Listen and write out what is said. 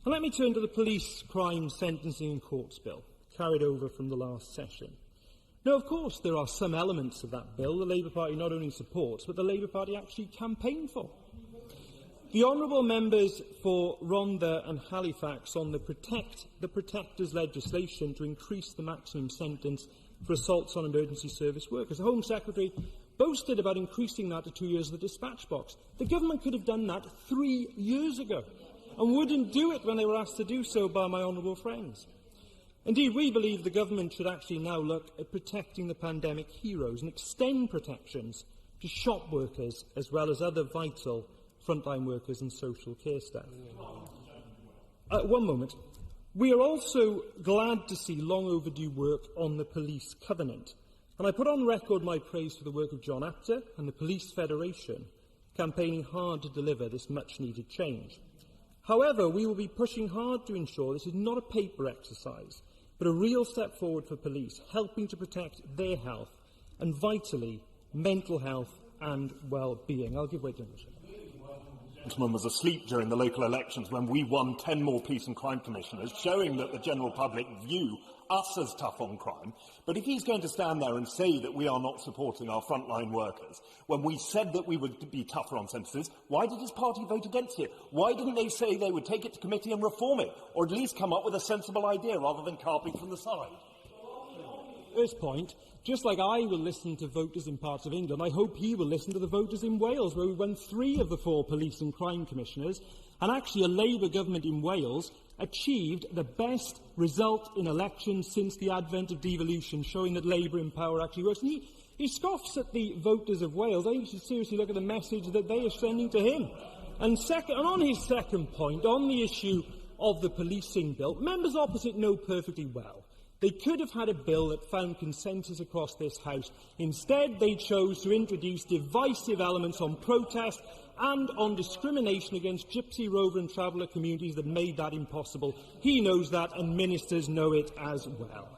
And let me turn to the Police Crime Sentencing and Courts Bill, carried over from the last session. Now, of course, there are some elements of that bill the Labour Party not only supports, but the Labour Party actually campaigned for. The honourable members for Rhondda and Halifax on the Protectors legislation to increase the maximum sentence for assaults on emergency service workers. The Home Secretary boasted about increasing that to 2 years of the dispatch box. The government could have done that 3 years ago and wouldn't do it when they were asked to do so by my honourable friends. Indeed, we believe the government should actually now look at protecting the pandemic heroes and extend protections to shop workers as well as other vital frontline workers and social care staff. One moment. We are also glad to see long overdue work on the Police Covenant, and I put on record my praise for the work of John Apter and the Police Federation, campaigning hard to deliver this much-needed change. However, we will be pushing hard to ensure this is not a paper exercise, but a real step forward for police, helping to protect their health and, vitally, mental health and well-being. I'll give way to English. Gentleman was asleep during the local elections when we won 10 more police and crime commissioners, showing that the general public view us as tough on crime. But if he's going to stand there and say that we are not supporting our frontline workers, when we said that we would be tougher on sentences, why did his party vote against it? Why didn't they say they would take it to committee and reform it, or at least come up with a sensible idea rather than carping from the side? First point, just like I will listen to voters in parts of England, I hope he will listen to the voters in Wales, where we won 3 of the 4 police and crime commissioners, and actually a Labour government in Wales achieved the best result in elections since the advent of devolution, showing that Labour in power actually works. And he scoffs at the voters of Wales. I think he should seriously look at the message that they are sending to him. And on his second point, on the issue of the policing bill, members opposite know perfectly well they could have had a bill that found consensus across this House. Instead, they chose to introduce divisive elements on protest and on discrimination against Gypsy, Rover and Traveller communities that made that impossible. He knows that, and ministers know it as well.